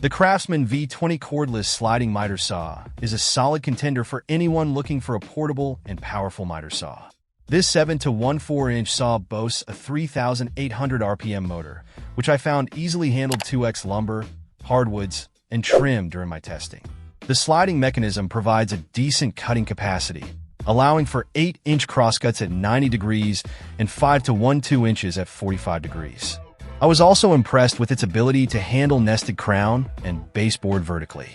The CRAFTSMAN V20 cordless sliding miter saw is a solid contender for anyone looking for a portable and powerful miter saw. This 7 to 1/4-inch saw boasts a 3,800 RPM motor, which I found easily handled 2x lumber, hardwoods, and trim during my testing. The sliding mechanism provides a decent cutting capacity, allowing for 8-inch crosscuts at 90 degrees and 5 to 1/2 inches at 45 degrees. I was also impressed with its ability to handle nested crown and baseboard vertically.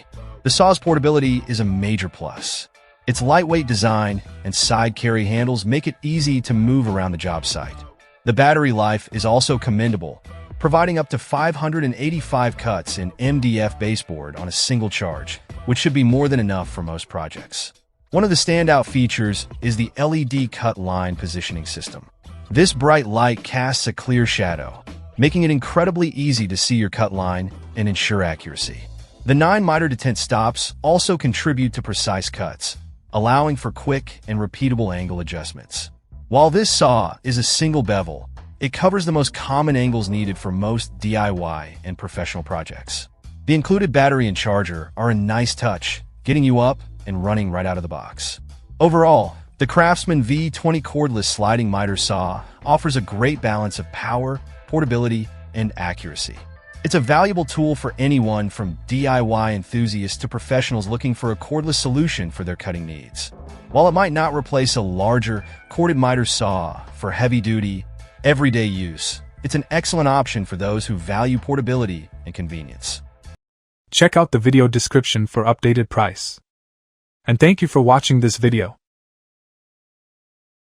The saw's portability is a major plus. Its lightweight design and side carry handles make it easy to move around the job site. The battery life is also commendable, providing up to 585 cuts in MDF baseboard on a single charge, which should be more than enough for most projects. One of the standout features is the LED cut line positioning system. This bright light casts a clear shadow, making it incredibly easy to see your cut line and ensure accuracy. The 9 miter detent stops also contribute to precise cuts, allowing for quick and repeatable angle adjustments. While this saw is a single bevel, it covers the most common angles needed for most DIY and professional projects. The included battery and charger are a nice touch, getting you up and running right out of the box. Overall, the CRAFTSMAN V20 cordless sliding miter saw offers a great balance of power, portability, and accuracy. It's a valuable tool for anyone from DIY enthusiasts to professionals looking for a cordless solution for their cutting needs. While it might not replace a larger, corded miter saw for heavy-duty, everyday use, it's an excellent option for those who value portability and convenience. Check out the video description for updated price. And thank you for watching this video.